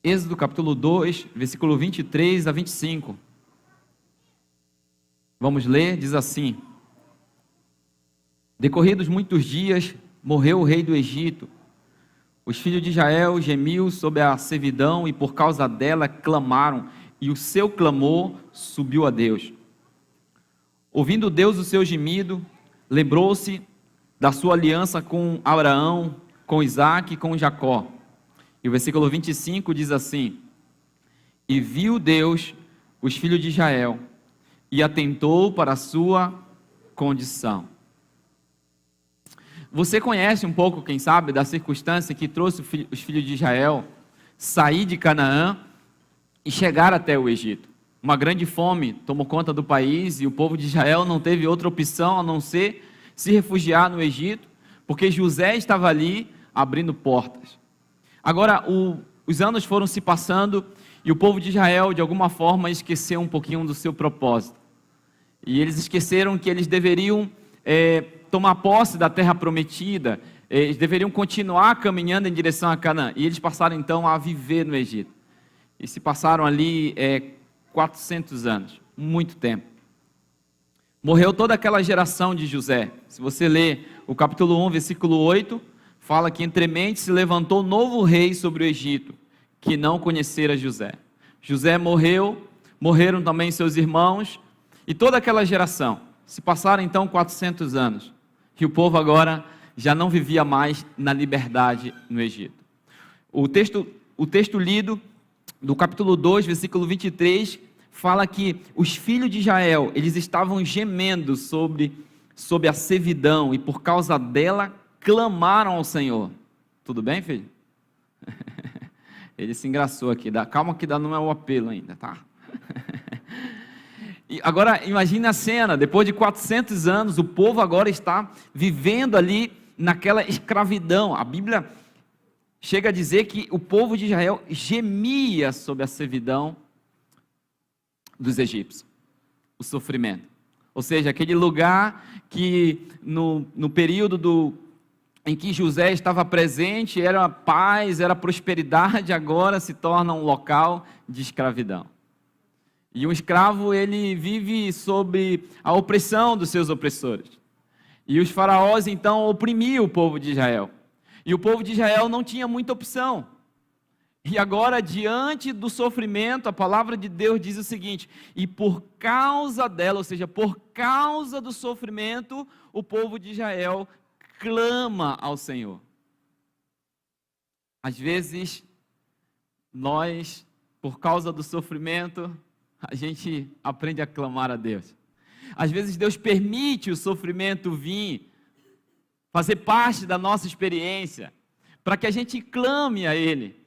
Êxodo capítulo 2, versículo 23 a 25. Vamos ler, diz assim: Decorridos muitos dias, morreu o rei do Egito. Os filhos de Israel gemiam sob a servidão e por causa dela clamaram, e o seu clamor subiu a Deus. Ouvindo Deus o seu gemido, lembrou-se da sua aliança com Abraão, com Isaque e com Jacó. E o versículo 25 diz assim: E viu Deus os filhos de Israel, e atentou para a sua condição. Você conhece um pouco, quem sabe, da circunstância que trouxe os filhos de Israel sair de Canaã e chegar até o Egito. Uma grande fome tomou conta do país e o povo de Israel não teve outra opção a não ser se refugiar no Egito, porque José estava ali abrindo portas. Agora, os anos foram se passando e o povo de Israel, de alguma forma, esqueceu um pouquinho do seu propósito. E eles esqueceram que eles deveriam tomar posse da terra prometida, eles deveriam continuar caminhando em direção a Canaã. E eles passaram então a viver no Egito. E se passaram ali 400 anos, muito tempo. Morreu toda aquela geração de José. Se você ler o capítulo 1, versículo 8, fala que entremente se levantou novo rei sobre o Egito, que não conhecera José. José morreu, morreram também seus irmãos, e toda aquela geração. Se passaram então 400 anos, e o povo agora já não vivia mais na liberdade no Egito. O texto lido do capítulo 2, versículo 23, fala que os filhos de Israel, eles estavam gemendo sob a servidão, e por causa dela clamaram ao Senhor. Tudo bem, filho? Ele se engraçou aqui, calma que não é o apelo ainda, tá? E agora, imagine a cena, depois de 400 anos, o povo agora está vivendo ali naquela escravidão. A Bíblia chega a dizer que o povo de Israel gemia sob a servidão dos egípcios, o sofrimento. Ou seja, aquele lugar que no período em que José estava presente, era paz, era prosperidade, agora se torna um local de escravidão. E um escravo, ele vive sob a opressão dos seus opressores. E os faraós, então, oprimiam o povo de Israel. E o povo de Israel não tinha muita opção. E agora, diante do sofrimento, a palavra de Deus diz o seguinte: e por causa dela, ou seja, por causa do sofrimento, o povo de Israel clama ao Senhor. Às vezes, nós, por causa do sofrimento, a gente aprende a clamar a Deus. Às vezes Deus permite o sofrimento vir, fazer parte da nossa experiência, para que a gente clame a Ele.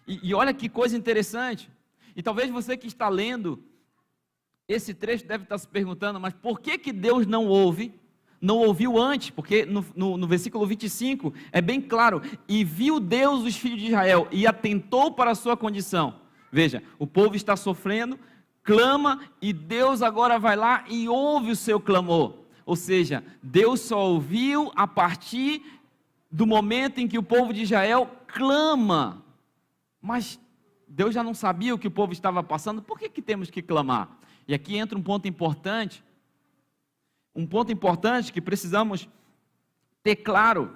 E olha que coisa interessante. E talvez você que está lendo esse trecho deve estar se perguntando, mas por que Deus não ouviu antes? Porque no versículo 25 é bem claro: e viu Deus os filhos de Israel e atentou para a sua condição. Veja, o povo está sofrendo, clama, e Deus agora vai lá e ouve o seu clamor. Ou seja, Deus só ouviu a partir do momento em que o povo de Israel clama. Mas Deus já não sabia o que o povo estava passando, por que temos que clamar? E aqui entra um ponto importante que precisamos ter claro.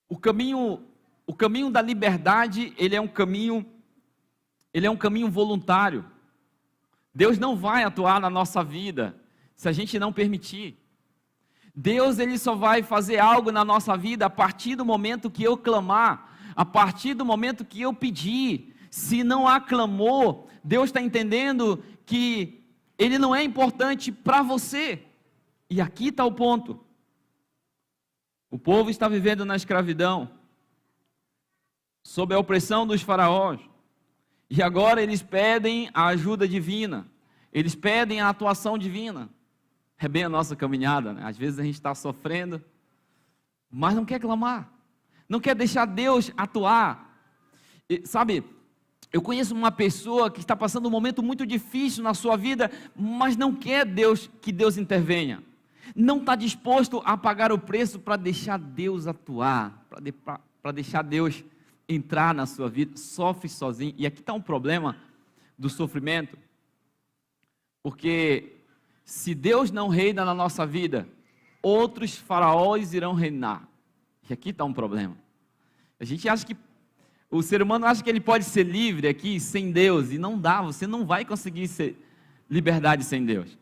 O caminho da liberdade, ele é um caminho voluntário. Deus não vai atuar na nossa vida se a gente não permitir. Deus, ele só vai fazer algo na nossa vida a partir do momento que eu clamar, a partir do momento que eu pedir. Se não há clamor, Deus está entendendo que Ele não é importante para você. E aqui está o ponto. O povo está vivendo na escravidão, sob a opressão dos faraós. E agora eles pedem a ajuda divina. Eles pedem a atuação divina. É bem a nossa caminhada, né? Às vezes a gente está sofrendo, mas não quer clamar. Não quer deixar Deus atuar. E, sabe, eu conheço uma pessoa que está passando um momento muito difícil na sua vida, mas não quer que Deus intervenha. Não está disposto a pagar o preço para deixar Deus atuar, para deixar Deus entrar na sua vida, sofre sozinho. E aqui está um problema do sofrimento, porque se Deus não reina na nossa vida, outros faraós irão reinar. E aqui está um problema. A gente acha que, o ser humano acha que ele pode ser livre aqui sem Deus, e não dá, você não vai conseguir ser liberdade sem Deus.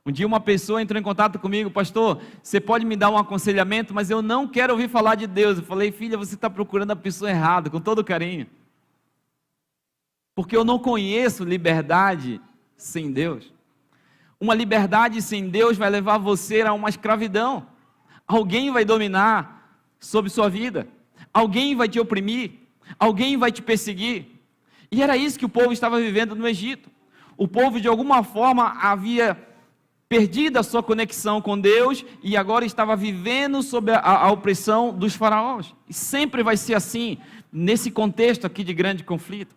Um dia uma pessoa entrou em contato comigo: pastor, você pode me dar um aconselhamento, mas eu não quero ouvir falar de Deus. Eu falei: filha, você está procurando a pessoa errada, com todo carinho. Porque eu não conheço liberdade sem Deus. Uma liberdade sem Deus vai levar você a uma escravidão. Alguém vai dominar sobre sua vida. Alguém vai te oprimir. Alguém vai te perseguir. E era isso que o povo estava vivendo no Egito. O povo, de alguma forma, havia perdido a sua conexão com Deus e agora estava vivendo sob a opressão dos faraós. E sempre vai ser assim, nesse contexto aqui de grande conflito.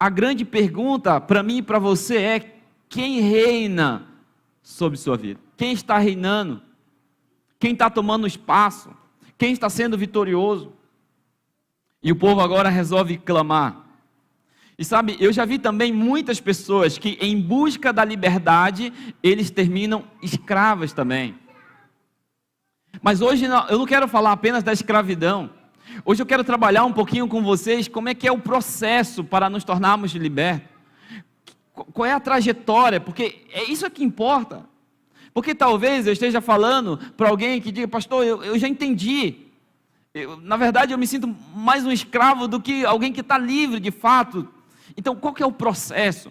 A grande pergunta para mim e para você é: quem reina sobre sua vida? Quem está reinando? Quem está tomando espaço? Quem está sendo vitorioso? E o povo agora resolve clamar. E sabe, eu já vi também muitas pessoas que, em busca da liberdade, eles terminam escravas também. Mas hoje eu não quero falar apenas da escravidão. Hoje eu quero trabalhar um pouquinho com vocês como é que é o processo para nos tornarmos libertos. Qual é a trajetória? Porque é isso que importa. Porque talvez eu esteja falando para alguém que diga: pastor, eu já entendi. Na verdade eu me sinto mais um escravo do que alguém que está livre de fato. Então qual que é o processo?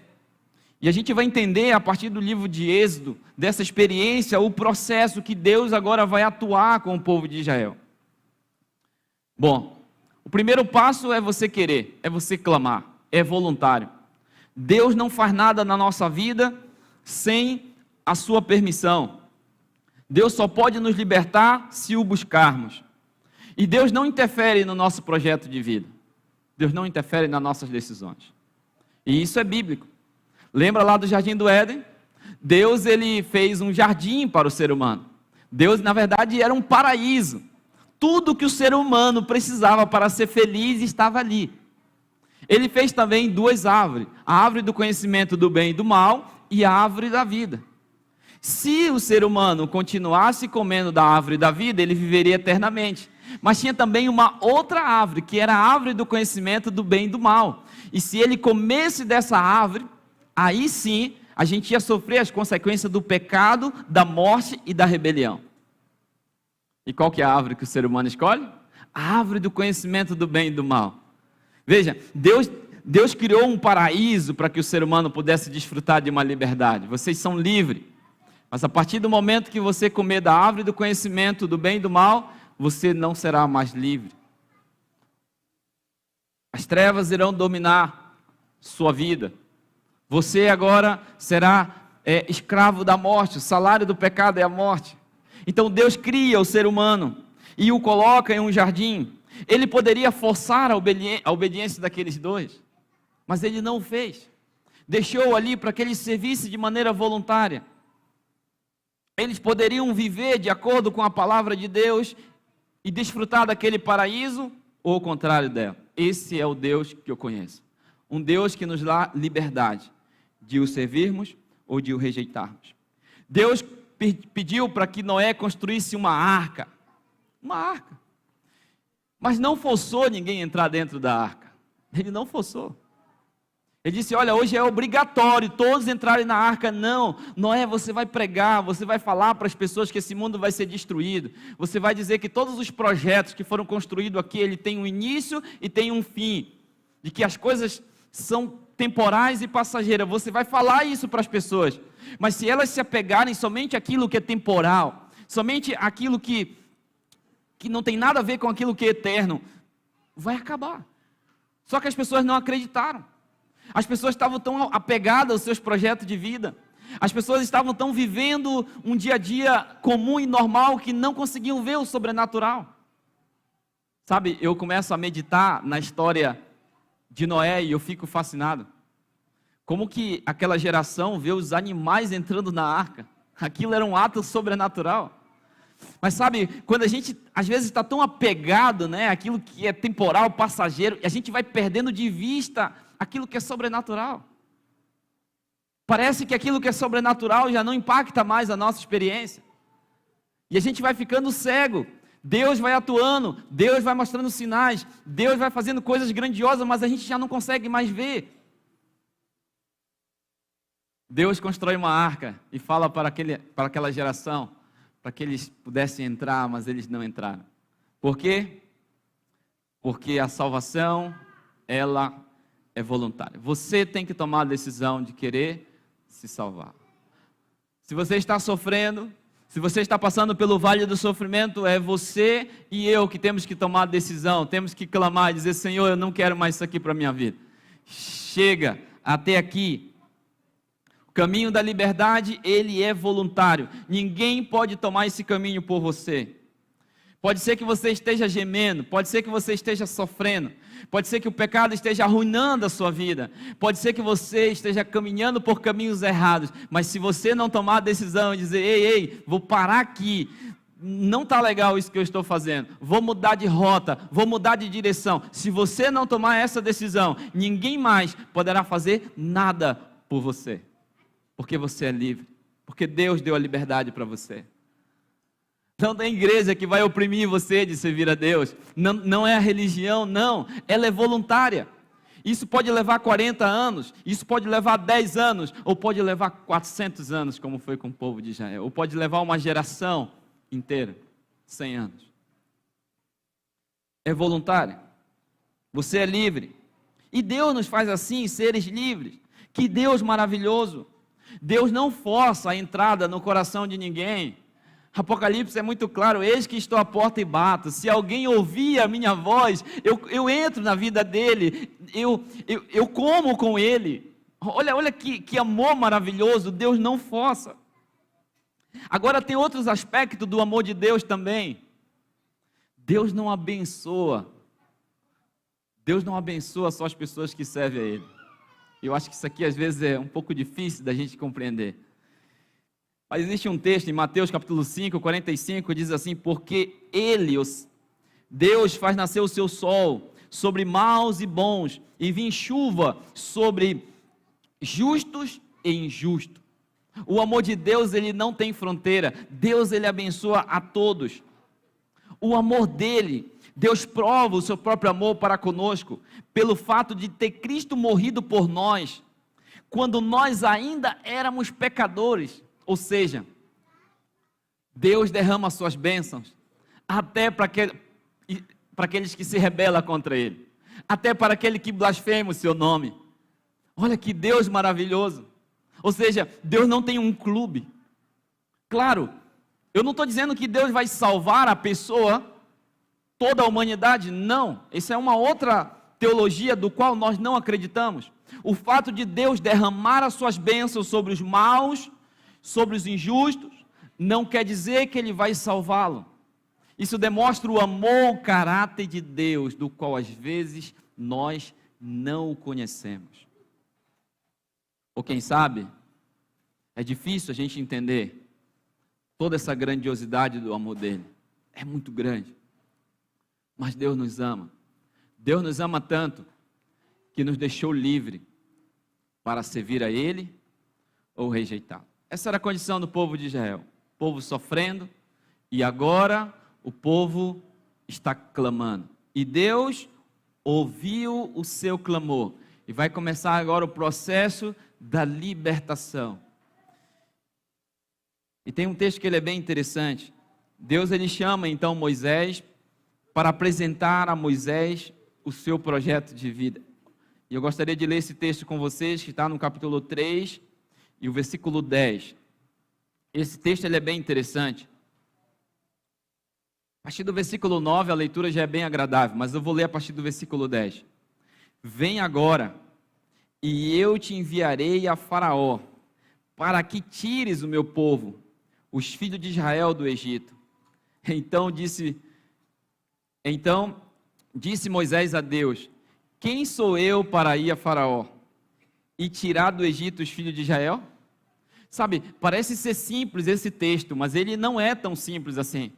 E a gente vai entender a partir do livro de Êxodo, dessa experiência, o processo que Deus agora vai atuar com o povo de Israel. Bom, o primeiro passo é você querer, é você clamar, é voluntário. Deus não faz nada na nossa vida sem a sua permissão. Deus só pode nos libertar se o buscarmos. E Deus não interfere no nosso projeto de vida. Deus não interfere nas nossas decisões. E isso é bíblico. Lembra lá do Jardim do Éden? Deus, ele fez um jardim para o ser humano. Deus, na verdade, era um paraíso. Tudo que o ser humano precisava para ser feliz estava ali. Ele fez também duas árvores: a árvore do conhecimento do bem e do mal e a árvore da vida. Se o ser humano continuasse comendo da árvore da vida, ele viveria eternamente. Mas tinha também uma outra árvore, que era a árvore do conhecimento do bem e do mal. E se ele comesse dessa árvore, aí sim a gente ia sofrer as consequências do pecado, da morte e da rebelião. E qual que é a árvore que o ser humano escolhe? A árvore do conhecimento do bem e do mal. Veja, Deus criou um paraíso para que o ser humano pudesse desfrutar de uma liberdade. Vocês são livres. Mas a partir do momento que você comer da árvore do conhecimento do bem e do mal, você não será mais livre. As trevas irão dominar sua vida. Você agora será escravo da morte. O salário do pecado é a morte. Então Deus cria o ser humano e o coloca em um jardim. Ele poderia forçar a obediência daqueles dois, mas ele não fez. Deixou ali para que eles servissem de maneira voluntária. Eles poderiam viver de acordo com a palavra de Deus e desfrutar daquele paraíso, ou o contrário dela. Esse é o Deus que eu conheço. Um Deus que nos dá liberdade de o servirmos ou de o rejeitarmos. Deus pediu para que Noé construísse uma arca. Uma arca. Mas não forçou ninguém a entrar dentro da arca. Ele não forçou. Ele disse: olha, hoje é obrigatório todos entrarem na arca. Não, Noé, você vai pregar, você vai falar para as pessoas que esse mundo vai ser destruído. Você vai dizer que todos os projetos que foram construídos aqui, ele tem um início e tem um fim. De que as coisas são temporais e passageiras. Você vai falar isso para as pessoas. Mas se elas se apegarem somente àquilo que é temporal, somente àquilo que não tem nada a ver com aquilo que é eterno, vai acabar. Só que as pessoas não acreditaram. As pessoas estavam tão apegadas aos seus projetos de vida. As pessoas estavam tão vivendo um dia a dia comum e normal que não conseguiam ver o sobrenatural. Sabe, eu começo a meditar na história de Noé e eu fico fascinado. Como que aquela geração vê os animais entrando na arca? Aquilo era um ato sobrenatural. Mas sabe, quando a gente às vezes está tão apegado, né, àquilo que é temporal, passageiro, a gente vai perdendo de vista aquilo que é sobrenatural. Parece que aquilo que é sobrenatural já não impacta mais a nossa experiência. E a gente vai ficando cego. Deus vai atuando, Deus vai mostrando sinais, Deus vai fazendo coisas grandiosas, mas a gente já não consegue mais ver. Deus constrói uma arca e fala para aquela geração, para que eles pudessem entrar, mas eles não entraram. Por quê? Porque a salvação, ela é voluntária. Você tem que tomar a decisão de querer se salvar. Se você está sofrendo, se você está passando pelo vale do sofrimento, é você e eu que temos que tomar a decisão, temos que clamar e dizer: Senhor, eu não quero mais isso aqui para a minha vida. Chega, até aqui. O caminho da liberdade, ele é voluntário. Ninguém pode tomar esse caminho por você. Pode ser que você esteja gemendo, pode ser que você esteja sofrendo, pode ser que o pecado esteja arruinando a sua vida, pode ser que você esteja caminhando por caminhos errados, mas se você não tomar a decisão e dizer: ei, vou parar aqui, não está legal isso que eu estou fazendo, vou mudar de rota, vou mudar de direção. Se você não tomar essa decisão, ninguém mais poderá fazer nada por você, porque você é livre, porque Deus deu a liberdade para você. Não tem igreja que vai oprimir você de servir a Deus. Não é a religião, não. Ela é voluntária. Isso pode levar 40 anos, isso pode levar 10 anos, ou pode levar 400 anos, como foi com o povo de Israel. Ou pode levar uma geração inteira, 100 anos. É voluntário. Você é livre. E Deus nos faz assim, seres livres. Que Deus maravilhoso. Deus não força a entrada no coração de ninguém. Apocalipse é muito claro: eis que estou à porta e bato, se alguém ouvir a minha voz, eu entro na vida dele, eu como com ele. Olha que amor maravilhoso, Deus não força. Agora tem outros aspectos do amor de Deus também. Deus não abençoa só as pessoas que servem a Ele. Eu acho que isso aqui às vezes é um pouco difícil da gente compreender. Mas existe um texto em Mateus capítulo 5, 45, diz assim: porque Deus faz nascer o seu sol sobre maus e bons, e vir chuva sobre justos e injustos. O amor de Deus, ele não tem fronteira. Deus, ele abençoa a todos. O amor dele, Deus prova o seu próprio amor para conosco, pelo fato de ter Cristo morrido por nós, quando nós ainda éramos pecadores. Ou seja, Deus derrama suas bênçãos até para aqueles que se rebelam contra Ele, até para aquele que blasfema o seu nome. Olha que Deus maravilhoso. Ou seja, Deus não tem um clube. Claro, eu não estou dizendo que Deus vai salvar a pessoa, toda a humanidade, não. Isso é uma outra teologia do qual nós não acreditamos. O fato de Deus derramar as suas bênçãos sobre os maus, sobre os injustos, não quer dizer que Ele vai salvá-lo. Isso demonstra o amor, o caráter de Deus, do qual às vezes nós não o conhecemos. Ou quem sabe, é difícil a gente entender toda essa grandiosidade do amor dele. É muito grande. Mas Deus nos ama. Deus nos ama tanto que nos deixou livre para servir a Ele ou rejeitá-lo. Essa era a condição do povo de Israel. O povo sofrendo, e agora o povo está clamando. E Deus ouviu o seu clamor. E vai começar agora o processo da libertação. E tem um texto que ele é bem interessante. Deus, ele chama então Moisés para apresentar a Moisés o seu projeto de vida. E eu gostaria de ler esse texto com vocês, que está no capítulo 3, e o versículo 10. Esse texto ele é bem interessante. A partir do versículo 9, a leitura já é bem agradável, mas eu vou ler a partir do versículo 10. Vem agora, e eu te enviarei a Faraó, para que tires o meu povo, os filhos de Israel, do Egito. Então disse Moisés a Deus: quem sou eu para ir a Faraó e tirar do Egito os filhos de Israel? Sabe, parece ser simples esse texto, mas ele não é tão simples assim.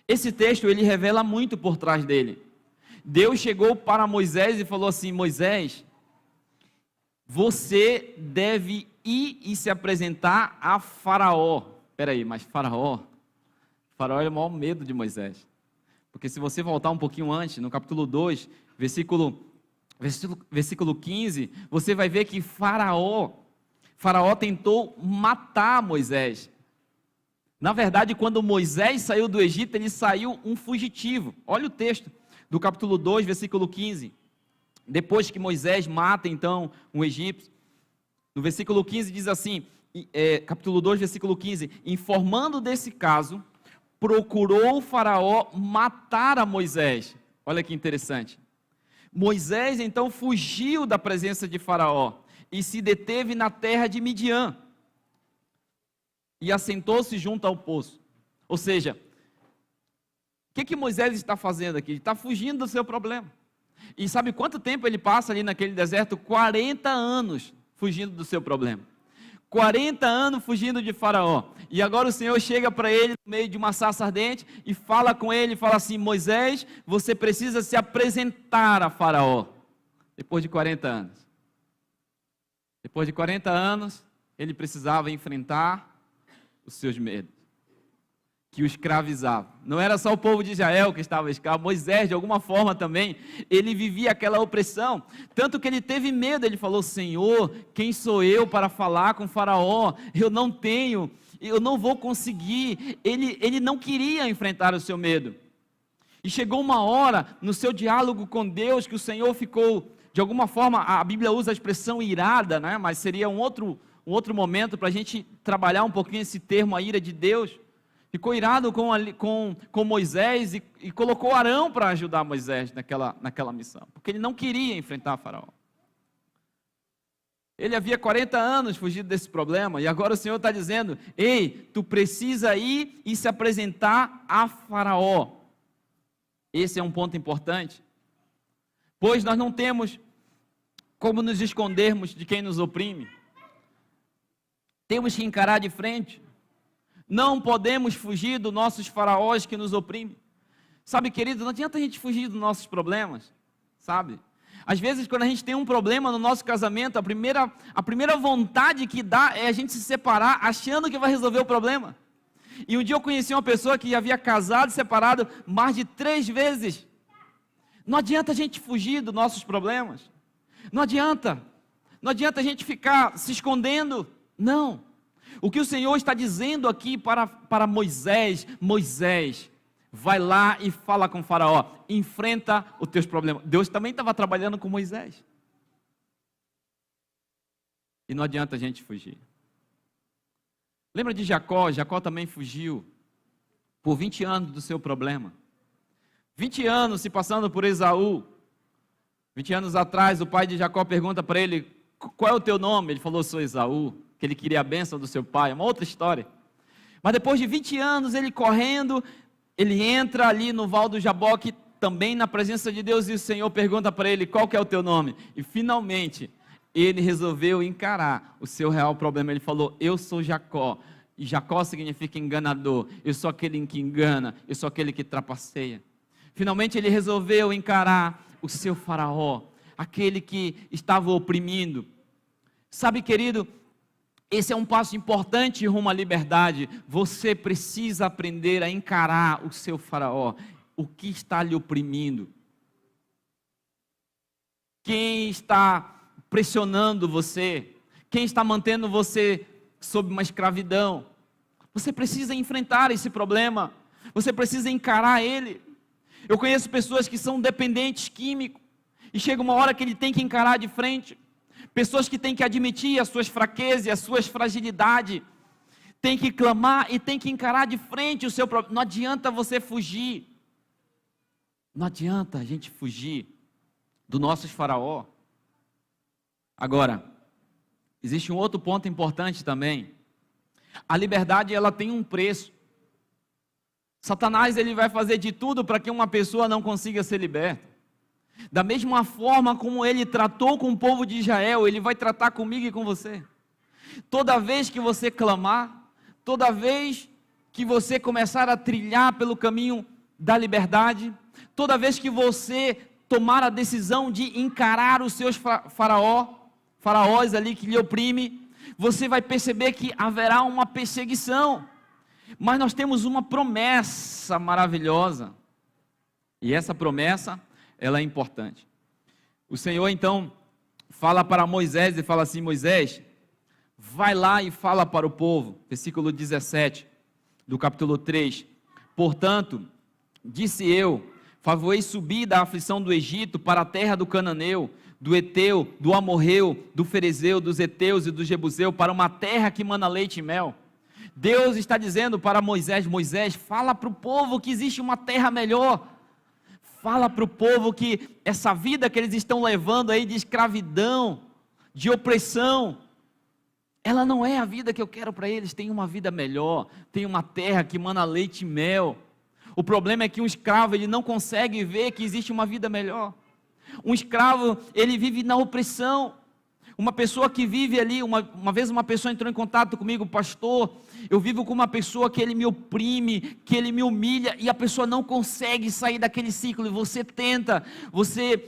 Esse texto, ele revela muito por trás dele. Deus chegou para Moisés e falou assim: Moisés, você deve ir e se apresentar a Faraó. Espera aí, mas Faraó é o maior medo de Moisés. Porque se você voltar um pouquinho antes, no capítulo 2, versículo 15, você vai ver que Faraó tentou matar Moisés. Na verdade, quando Moisés saiu do Egito, ele saiu um fugitivo. Olha o texto do capítulo 2, versículo 15. Depois que Moisés mata então um egípcio, no versículo 15 diz assim, capítulo 2, versículo 15: informando desse caso, procurou o Faraó matar a Moisés. Olha que interessante. Moisés então fugiu da presença de Faraó e se deteve na terra de Midian e assentou-se junto ao poço. Ou seja, o que Moisés está fazendo aqui? Ele está fugindo do seu problema. E sabe quanto tempo ele passa ali naquele deserto? 40 anos fugindo do seu problema. 40 anos fugindo de Faraó. E agora o Senhor chega para ele no meio de uma sarça ardente e fala com ele, fala assim: Moisés, você precisa se apresentar a Faraó. Depois de 40 anos. Depois de 40 anos, ele precisava enfrentar os seus medos, que o escravizavam. Não era só o povo de Israel que estava escravo, Moisés, de alguma forma também, ele vivia aquela opressão, tanto que ele teve medo. Ele falou: Senhor, quem sou eu para falar com Faraó? Eu não vou conseguir. Ele não queria enfrentar o seu medo, e chegou uma hora, no seu diálogo com Deus, que o Senhor ficou, de alguma forma, a Bíblia usa a expressão irada, né? Mas seria um outro momento para a gente trabalhar um pouquinho esse termo, a ira de Deus. Ficou irado com Moisés e colocou Arão para ajudar Moisés naquela missão, porque ele não queria enfrentar Faraó. Ele havia 40 anos fugido desse problema, e agora o Senhor está dizendo: ei, tu precisa ir e se apresentar a Faraó. Esse é um ponto importante, pois nós não temos como nos escondermos de quem nos oprime. Temos que encarar de frente. Não podemos fugir dos nossos faraós que nos oprimem. Sabe, querido, não adianta a gente fugir dos nossos problemas, sabe? Às vezes, quando a gente tem um problema no nosso casamento, a primeira vontade que dá é a gente se separar, achando que vai resolver o problema. E um dia eu conheci uma pessoa que havia casado e separado mais de 3 vezes. Não adianta a gente fugir dos nossos problemas. Não adianta a gente ficar se escondendo. Não. O que o Senhor está dizendo aqui para Moisés: Moisés, vai lá e fala com Faraó, enfrenta os teus problemas. Deus também estava trabalhando com Moisés. E não adianta a gente fugir. Lembra de Jacó? Jacó também fugiu por 20 anos do seu problema. 20 anos se passando por Esaú. 20 anos atrás, o pai de Jacó pergunta para ele: qual é o teu nome? Ele falou: sou Esaú, que ele queria a bênção do seu pai. É uma outra história. Mas depois de 20 anos, ele correndo, ele entra ali no Val do Jaboque, também na presença de Deus, e o Senhor pergunta para ele: qual que é o teu nome? E finalmente, ele resolveu encarar o seu real problema. Ele falou: eu sou Jacó. E Jacó significa enganador. Eu sou aquele que engana, eu sou aquele que trapaceia. Finalmente ele resolveu encarar o seu faraó, aquele que estava oprimindo. Sabe, querido, esse é um passo importante rumo à liberdade. Você precisa aprender a encarar o seu faraó, o que está lhe oprimindo. Quem está pressionando você? Quem está mantendo você sob uma escravidão? Você precisa enfrentar esse problema. Você precisa encarar ele. Eu conheço pessoas que são dependentes químicos e chega uma hora que ele tem que encarar de frente. Pessoas que têm que admitir as suas fraquezas e as suas fragilidades. Tem que clamar e tem que encarar de frente o seu problema. Não adianta você fugir. Não adianta a gente fugir do nosso faraó. Agora, existe um outro ponto importante também. A liberdade, ela tem um preço. Satanás, ele vai fazer de tudo para que uma pessoa não consiga ser liberta. Da mesma forma como ele tratou com o povo de Israel, ele vai tratar comigo e com você. Toda vez que você clamar, toda vez que você começar a trilhar pelo caminho da liberdade, toda vez que você tomar a decisão de encarar os seus faraós ali que lhe oprime, você vai perceber que haverá uma perseguição. Mas nós temos uma promessa maravilhosa. E essa promessa, ela é importante. O Senhor então fala para Moisés e fala assim: Moisés, vai lá e fala para o povo. Versículo 17 do capítulo 3. Portanto, disse eu, favoei subir da aflição do Egito para a terra do Cananeu, do Eteu, do Amorreu, do Ferezeu, dos Eteus e do Jebuseu, para uma terra que mana leite e mel. Deus está dizendo para Moisés: Moisés, fala para o povo que existe uma terra melhor. Fala para o povo que essa vida que eles estão levando aí de escravidão, de opressão, ela não é a vida que eu quero para eles. Tem uma vida melhor, tem uma terra que mana leite e mel. O problema é que um escravo, ele não consegue ver que existe uma vida melhor. Um escravo, ele vive na opressão. Uma pessoa que vive ali, uma vez uma pessoa entrou em contato comigo: pastor, eu vivo com uma pessoa que ele me oprime, que ele me humilha, e a pessoa não consegue sair daquele ciclo, e você tenta, você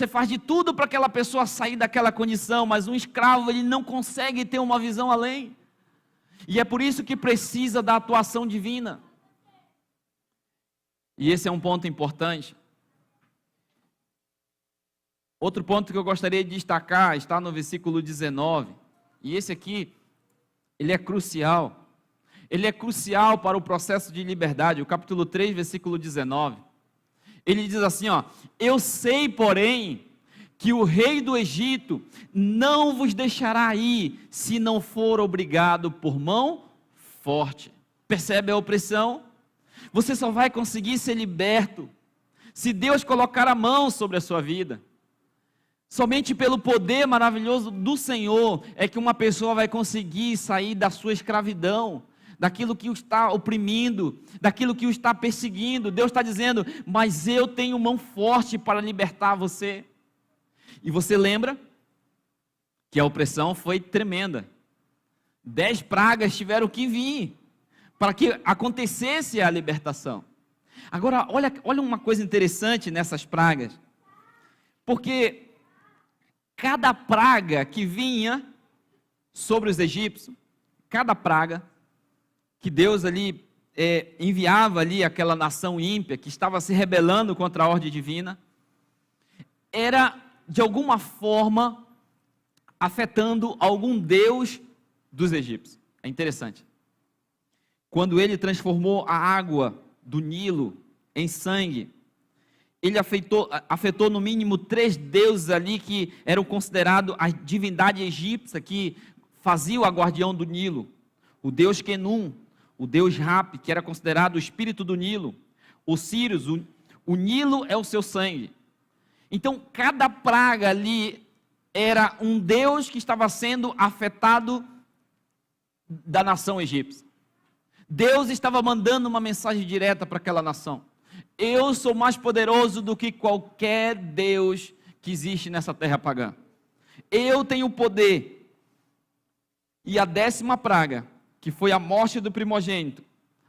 faz de tudo para aquela pessoa sair daquela condição, mas um escravo, ele não consegue ter uma visão além, e é por isso que precisa da atuação divina. E esse é um ponto importante. Outro ponto que eu gostaria de destacar está no versículo 19, e esse aqui, ele é crucial. Ele é crucial para o processo de liberdade. O capítulo 3, versículo 19. Ele diz assim, ó: eu sei, porém, que o rei do Egito não vos deixará ir, se não for obrigado por mão forte. Percebe a opressão? Você só vai conseguir ser liberto se Deus colocar a mão sobre a sua vida. Somente pelo poder maravilhoso do Senhor é que uma pessoa vai conseguir sair da sua escravidão, daquilo que o está oprimindo, daquilo que o está perseguindo. Deus está dizendo: mas eu tenho mão forte para libertar você. E você lembra que a opressão foi tremenda. 10 pragas tiveram que vir para que acontecesse a libertação. Agora, olha uma coisa interessante nessas pragas, porque cada praga que vinha sobre os egípcios, cada praga que Deus ali enviava ali aquela nação ímpia que estava se rebelando contra a ordem divina, era de alguma forma afetando algum deus dos egípcios. É interessante. Quando ele transformou a água do Nilo em sangue, ele afetou no mínimo 3 deuses ali que eram considerados a divindade egípcia, que fazia o guardião do Nilo. O deus Kenum, o deus Rap, que era considerado o espírito do Nilo. O Sírios, o Nilo é o seu sangue. Então, cada praga ali era um deus que estava sendo afetado da nação egípcia. Deus estava mandando uma mensagem direta para aquela nação: eu sou mais poderoso do que qualquer Deus que existe nessa terra pagã. Eu tenho poder. E a 10ª praga, que foi a morte do primogênito,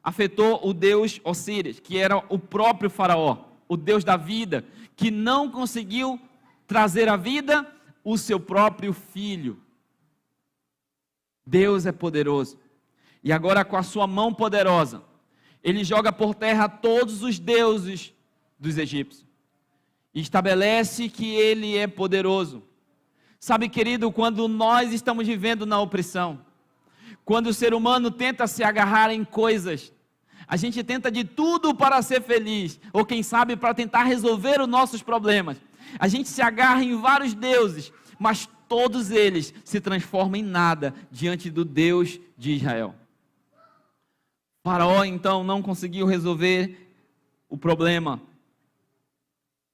afetou o deus Osíris, que era o próprio faraó, o deus da vida, que não conseguiu trazer à vida o seu próprio filho. Deus é poderoso. E agora, com a sua mão poderosa, ele joga por terra todos os deuses dos egípcios e estabelece que ele é poderoso. Sabe, querido, quando nós estamos vivendo na opressão, quando o ser humano tenta se agarrar em coisas, a gente tenta de tudo para ser feliz, ou quem sabe para tentar resolver os nossos problemas. A gente se agarra em vários deuses, mas todos eles se transformam em nada diante do Deus de Israel. Faraó então não conseguiu resolver o problema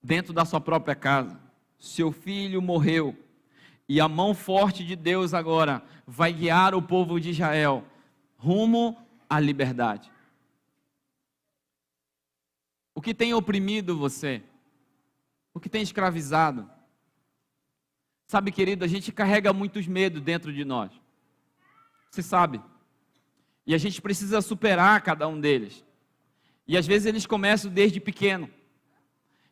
dentro da sua própria casa. Seu filho morreu. E a mão forte de Deus agora vai guiar o povo de Israel rumo à liberdade. O que tem oprimido você? O que tem escravizado? Sabe, querido, a gente carrega muitos medos dentro de nós. Você sabe. E a gente precisa superar cada um deles. E às vezes eles começam desde pequeno.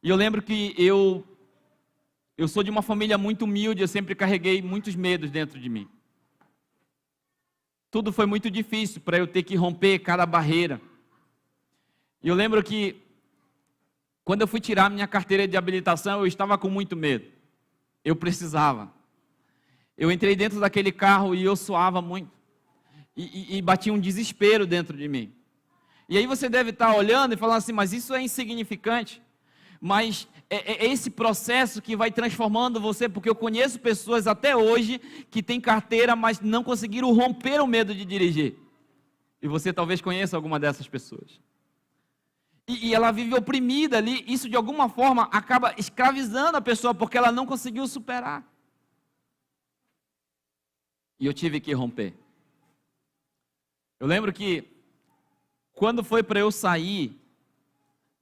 E eu lembro que eu sou de uma família muito humilde, eu sempre carreguei muitos medos dentro de mim. Tudo foi muito difícil para eu ter que romper cada barreira. E eu lembro que quando eu fui tirar minha carteira de habilitação, eu estava com muito medo. Eu precisava. Eu entrei dentro daquele carro e eu suava muito. E batia um desespero dentro de mim. E aí você deve estar olhando e falando assim, mas isso é insignificante. Mas é esse processo que vai transformando você, porque eu conheço pessoas até hoje que têm carteira, mas não conseguiram romper o medo de dirigir. E você talvez conheça alguma dessas pessoas. E ela vive oprimida ali, isso de alguma forma acaba escravizando a pessoa, porque ela não conseguiu superar. E eu tive que romper. Eu lembro que, quando foi para eu sair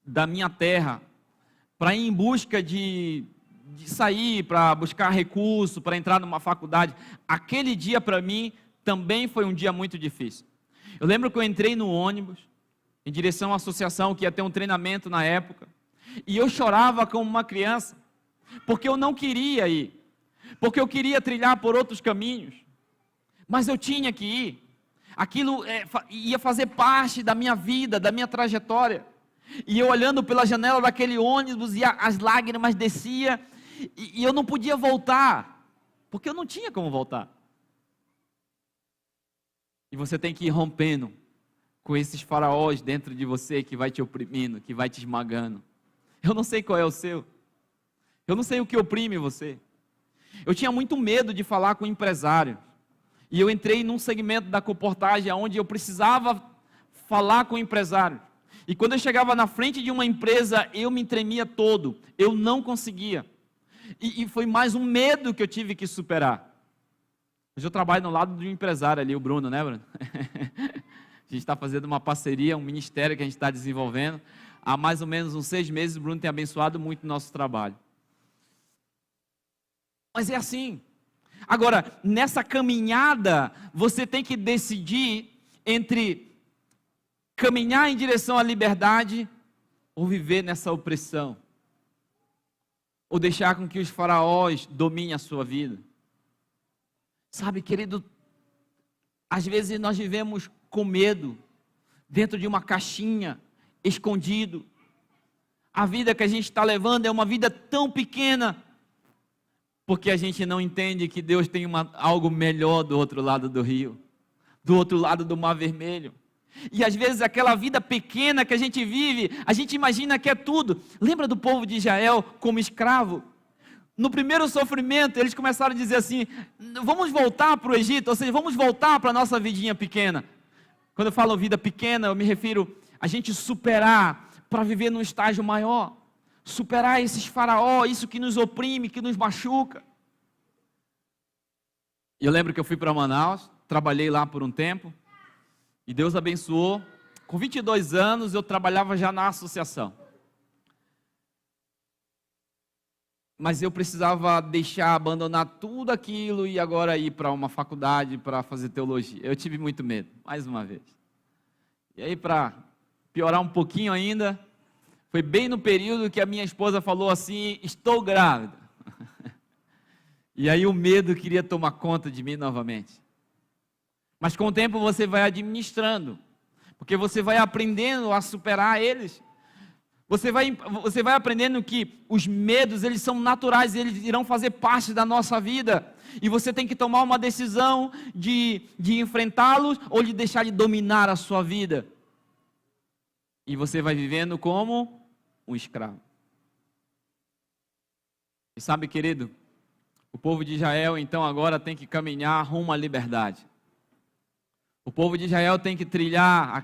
da minha terra, para ir em busca de sair, para buscar recurso, para entrar numa faculdade, aquele dia para mim também foi um dia muito difícil. Eu lembro que eu entrei no ônibus, em direção à associação, que ia ter um treinamento na época, e eu chorava como uma criança, porque eu não queria ir, porque eu queria trilhar por outros caminhos, mas eu tinha que ir. Aquilo ia fazer parte da minha vida, da minha trajetória. E eu olhando pela janela daquele ônibus, e as lágrimas desciam, e eu não podia voltar, porque eu não tinha como voltar. E você tem que ir rompendo com esses faraós dentro de você, que vai te oprimindo, que vai te esmagando. Eu não sei qual é o seu. Eu não sei o que oprime você. Eu tinha muito medo de falar com empresários. E eu entrei num segmento da comportagem onde eu precisava falar com empresários. E quando eu chegava na frente de uma empresa, eu me tremia todo. Eu não conseguia. E foi mais um medo que eu tive que superar. Hoje eu trabalho no lado de um empresário ali, o Bruno, né, Bruno? A gente está fazendo uma parceria, um ministério que a gente está desenvolvendo. Há mais ou menos uns 6 meses, o Bruno tem abençoado muito o nosso trabalho. Mas é assim. Agora, nessa caminhada, você tem que decidir entre caminhar em direção à liberdade ou viver nessa opressão. Ou deixar com que os faraós dominem a sua vida. Sabe, querido, às vezes nós vivemos com medo, dentro de uma caixinha, escondido. A vida que a gente está levando é uma vida tão pequena, porque a gente não entende que Deus tem algo melhor do outro lado do rio, do outro lado do Mar Vermelho. E às vezes aquela vida pequena que a gente vive, a gente imagina que é tudo. Lembra do povo de Israel como escravo? No primeiro sofrimento, eles começaram a dizer assim, vamos voltar para o Egito, ou seja, vamos voltar para a nossa vidinha pequena. Quando eu falo vida pequena, eu me refiro a gente superar para viver num estágio maior. Superar esses faraós, isso que nos oprime, que nos machuca. Eu lembro que eu fui para Manaus, trabalhei lá por um tempo, e Deus abençoou. Com 22 anos, eu trabalhava já na associação. Mas eu precisava abandonar tudo aquilo e agora ir para uma faculdade para fazer teologia. Eu tive muito medo, mais uma vez. E aí, para piorar um pouquinho ainda, foi bem no período que a minha esposa falou assim, estou grávida. E aí o medo queria tomar conta de mim novamente. Mas com o tempo você vai administrando, porque você vai aprendendo a superar eles. Você vai aprendendo que os medos, eles são naturais, eles irão fazer parte da nossa vida. E você tem que tomar uma decisão de enfrentá-los ou de deixar de dominar a sua vida. E você vai vivendo como um escravo. E sabe, querido, o povo de Israel então agora tem que caminhar rumo à liberdade. O povo de Israel tem que trilhar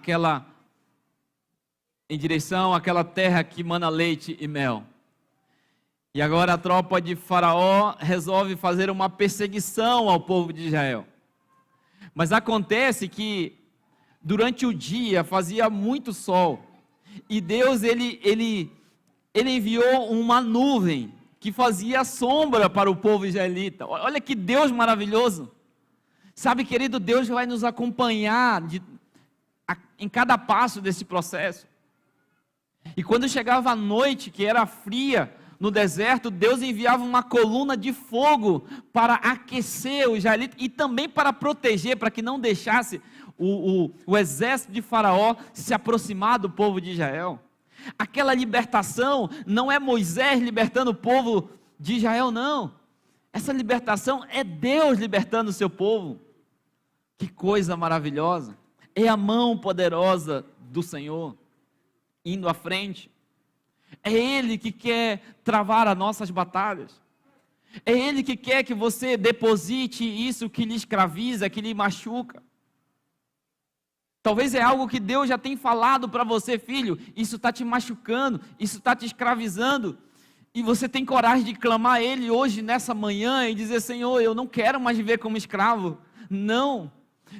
em direção àquela terra que mana leite e mel. E agora a tropa de Faraó resolve fazer uma perseguição ao povo de Israel. Mas acontece que durante o dia fazia muito sol. E Deus ele enviou uma nuvem que fazia sombra para o povo israelita. Olha que Deus maravilhoso. Sabe, querido, Deus vai nos acompanhar em cada passo desse processo. E quando chegava a noite, que era fria, no deserto, Deus enviava uma coluna de fogo para aquecer os israelitas e também para proteger, para que não deixasse o exército de Faraó se aproximar do povo de Israel. Aquela libertação não é Moisés libertando o povo de Israel, não. Essa libertação é Deus libertando o seu povo. Que coisa maravilhosa. É a mão poderosa do Senhor indo à frente. É Ele que quer travar as nossas batalhas. É Ele que quer que você deposite isso que lhe escraviza, que lhe machuca. Talvez é algo que Deus já tem falado para você, filho. Isso está te machucando, isso está te escravizando. E você tem coragem de clamar a Ele hoje, nessa manhã, e dizer: Senhor, eu não quero mais viver como escravo. Não.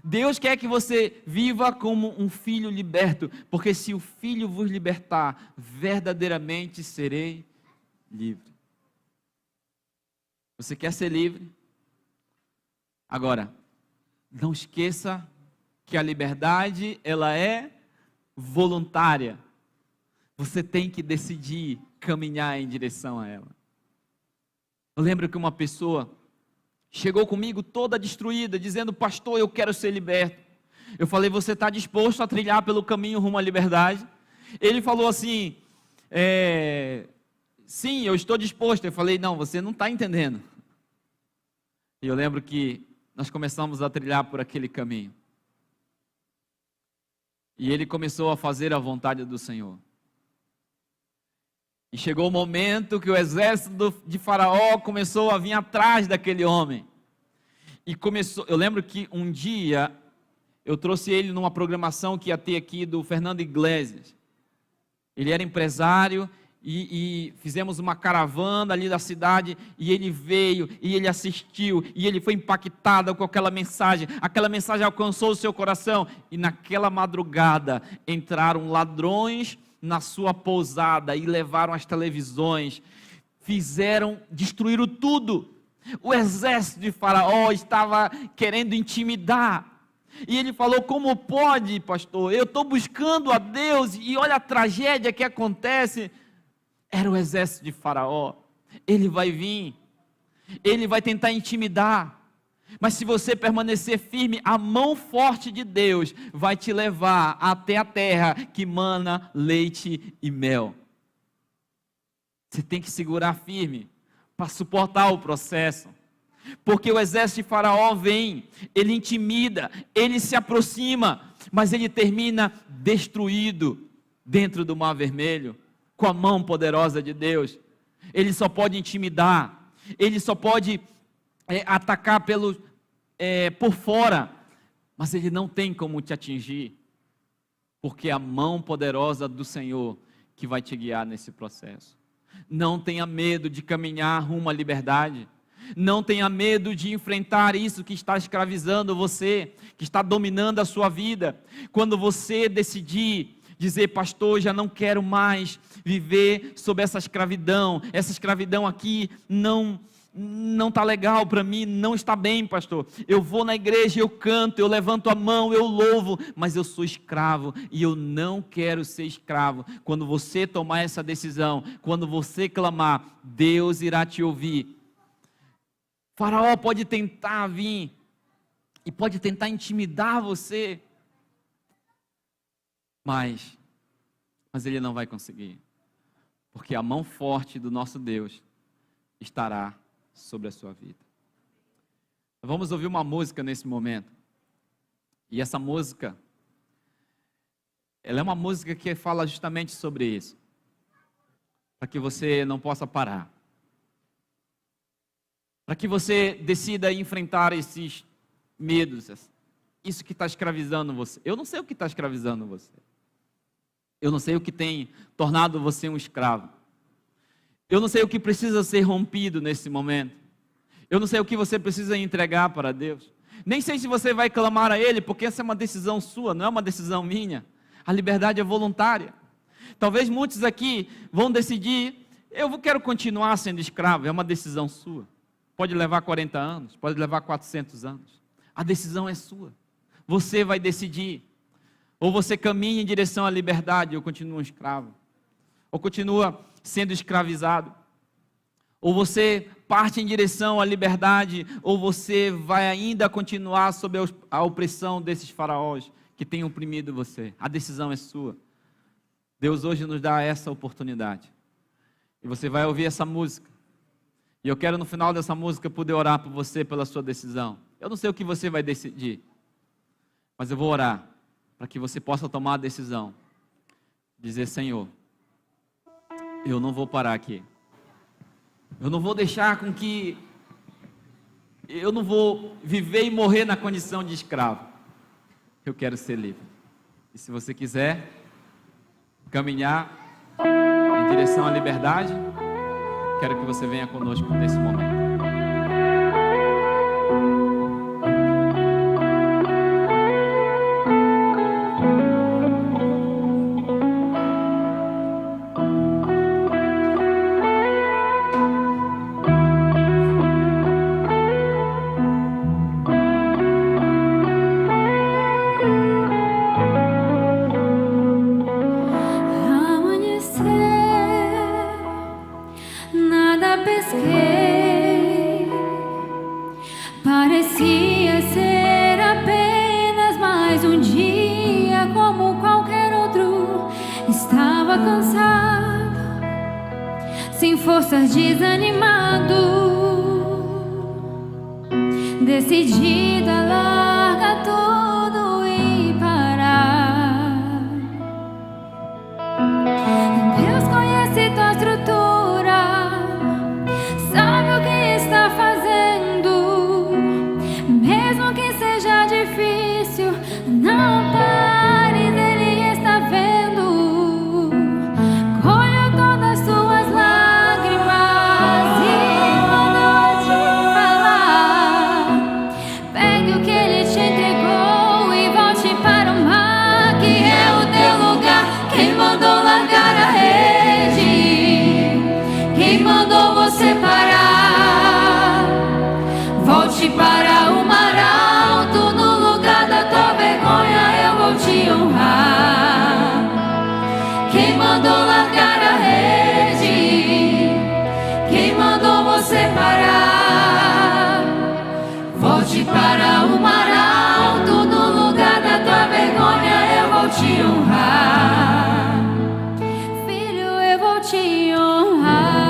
Deus quer que você viva como um filho liberto, porque se o Filho vos libertar, verdadeiramente serei livre. Você quer ser livre? Agora, não esqueça que a liberdade, ela é voluntária. Você tem que decidir caminhar em direção a ela. Eu lembro que uma pessoa chegou comigo toda destruída, dizendo: pastor, eu quero ser liberto. Eu falei: você está disposto a trilhar pelo caminho rumo à liberdade? Ele falou assim: sim, eu estou disposto. Eu falei: não, você não está entendendo. E eu lembro que nós começamos a trilhar por aquele caminho. E ele começou a fazer a vontade do Senhor. E chegou o momento que o exército de Faraó começou a vir atrás daquele homem. E começou, eu lembro que um dia eu trouxe ele numa programação que ia ter aqui do Fernando Iglesias. Ele era empresário e fizemos uma caravana ali da cidade, e ele veio, e ele assistiu, e ele foi impactado com aquela mensagem alcançou o seu coração, e naquela madrugada entraram ladrões na sua pousada e levaram as televisões, destruíram tudo. O exército de Faraó estava querendo intimidar, e ele falou: como pode, pastor? Eu estou buscando a Deus, e olha a tragédia que acontece. Era o exército de Faraó. Ele vai vir, ele vai tentar intimidar, mas se você permanecer firme, a mão forte de Deus vai te levar até a terra que mana leite e mel. Você tem que segurar firme para suportar o processo, porque o exército de Faraó vem, ele intimida, ele se aproxima, mas ele termina destruído dentro do Mar Vermelho, com a mão poderosa de Deus. Ele só pode intimidar, ele só pode atacar por fora, mas ele não tem como te atingir, porque é a mão poderosa do Senhor que vai te guiar nesse processo. Não tenha medo de caminhar rumo à liberdade. Não tenha medo de enfrentar isso que está escravizando você, que está dominando a sua vida. Quando você decidir dizer: pastor, já não quero mais viver sob essa escravidão aqui não está legal para mim, não está bem, pastor. Eu vou na igreja, eu canto, eu levanto a mão, eu louvo, mas eu sou escravo e eu não quero ser escravo. Quando você tomar essa decisão, quando você clamar, Deus irá te ouvir. Faraó pode tentar vir e pode tentar intimidar você, mas ele não vai conseguir, porque a mão forte do nosso Deus estará sobre a sua vida. Vamos ouvir uma música nesse momento, e essa música, ela é uma música que fala justamente sobre isso, para que você não possa parar, para que você decida enfrentar esses medos, isso que está escravizando você. Eu não sei o que está escravizando você. Eu não sei o que tem tornado você um escravo. Eu não sei o que precisa ser rompido nesse momento. Eu não sei o que você precisa entregar para Deus. Nem sei se você vai clamar a Ele, porque essa é uma decisão sua, não é uma decisão minha. A liberdade é voluntária. Talvez muitos aqui vão decidir Eu quero continuar sendo escravo, é uma decisão sua. Pode levar 40 anos, pode levar 400 anos. A decisão é sua. Você vai decidir. Ou você caminha em direção à liberdade, ou continua um escravo. Ou continua sendo escravizado. Ou você parte em direção à liberdade, ou você vai ainda continuar sob a opressão desses faraós que têm oprimido você. A decisão é sua. Deus hoje nos dá essa oportunidade. E você vai ouvir essa música. E eu quero no final dessa música poder orar por você, pela sua decisão. Eu não sei o que você vai decidir, mas eu vou orar para que você possa tomar a decisão. Dizer: Senhor, eu não vou parar aqui. Eu não vou deixar com que... Eu não vou viver e morrer na condição de escravo. Eu quero ser livre. E se você quiser caminhar em direção à liberdade, quero que você venha conosco nesse momento. Parecia ser apenas mais um dia como qualquer outro. Estava cansado, sem forças, desanimado, decidido a largar tudo e parar. Deus conhece tua estrutura, sabe o que está fazendo. Mesmo que seja difícil, não pares, Ele está vendo. Colheu todas as suas lágrimas e mandou te falar. Pegue o que Ele te entregou e volte para o mar, que é o teu lugar. Quem mandou largar a rede? Quem mandou você parar? Volte para o mar alto, no lugar da tua vergonha eu vou te honrar. Quem mandou largar a rede? Quem mandou você parar? Volte para o mar alto, no lugar da tua vergonha eu vou te honrar. Filho, eu vou te honrar.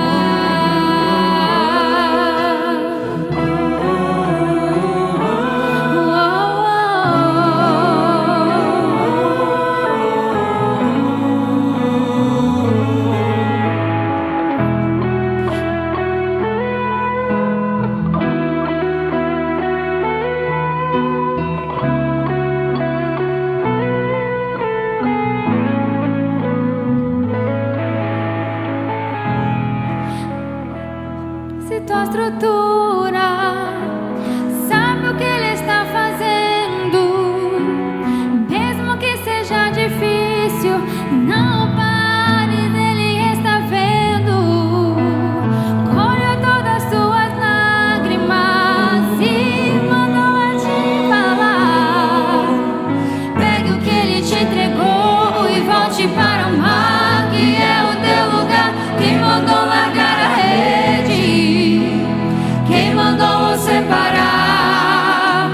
Se tua estrutura sabe o que Ele está fazendo, mesmo que seja difícil, não pares, Ele está vendo. Colheu todas as suas lágrimas e mandou te falar. Pegue o que Ele te entregou e volte para o mar, que é o teu lugar. Quem mandou largar a rede? Quem mandou você parar?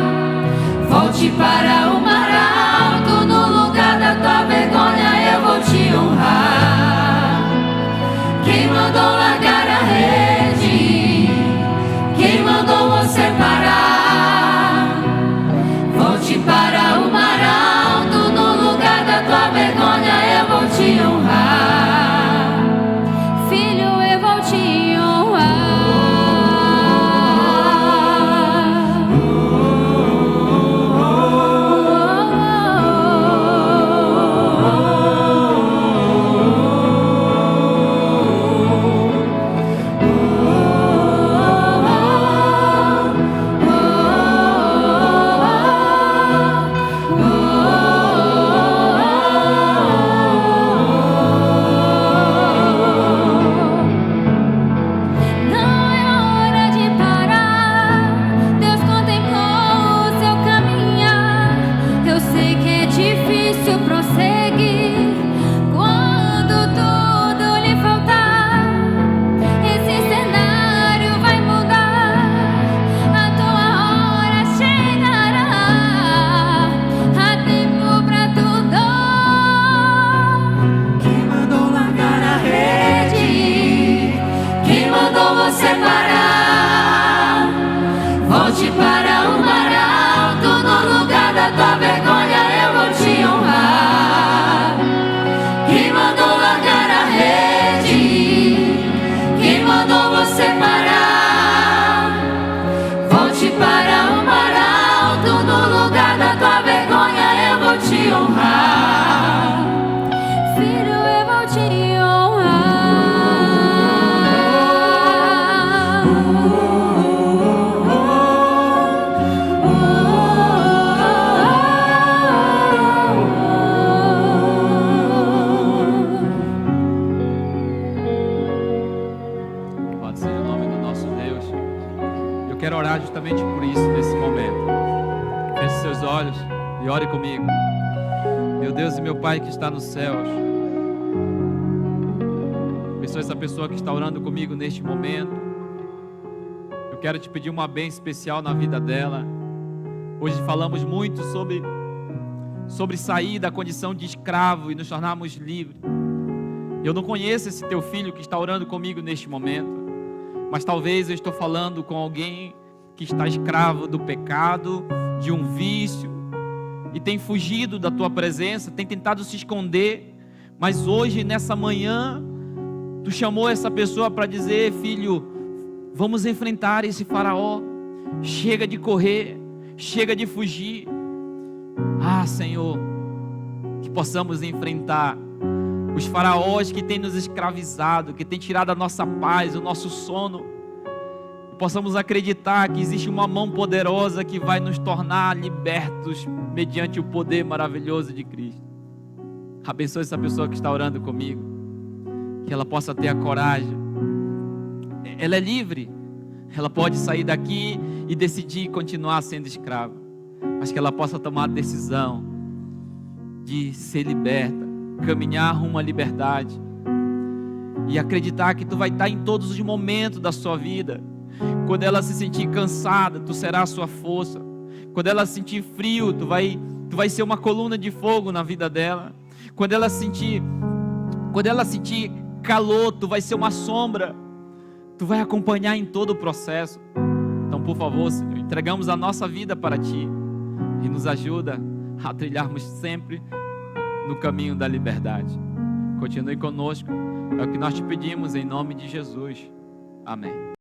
quero orar justamente por isso nesse momento. Feche seus olhos e ore comigo. Meu Deus e meu Pai que está nos céus, abençoa essa pessoa que está orando comigo neste momento. Eu quero te pedir uma bênção especial na vida dela. Hoje falamos muito sobre sair da condição de escravo e nos tornarmos livres. Eu não conheço esse teu filho que está orando comigo neste momento, mas talvez eu estou falando com alguém que está escravo do pecado, de um vício, e tem fugido da tua presença, tem tentado se esconder, mas hoje, nessa manhã, tu chamou essa pessoa para dizer: filho, vamos enfrentar esse faraó, chega de correr, chega de fugir. Ah, Senhor, que possamos enfrentar os faraós que têm nos escravizado, que têm tirado a nossa paz, o nosso sono. Possamos acreditar que existe uma mão poderosa que vai nos tornar libertos mediante o poder maravilhoso de Cristo. Abençoe essa pessoa que está orando comigo, que ela possa ter a coragem. Ela é livre, ela pode sair daqui e decidir continuar sendo escrava, mas que ela possa tomar a decisão de ser liberta, caminhar rumo à liberdade e acreditar que tu vai estar em todos os momentos da sua vida. Quando ela se sentir cansada, tu será a sua força. Quando ela sentir frio, tu vai ser uma coluna de fogo na vida dela. Quando ela sentir calor, tu vai ser uma sombra. Tu vai acompanhar em todo o processo. Então, por favor, Senhor, entregamos a nossa vida para Ti e nos ajuda a trilharmos sempre no caminho da liberdade. Continue conosco, é o que nós te pedimos em nome de Jesus. Amém.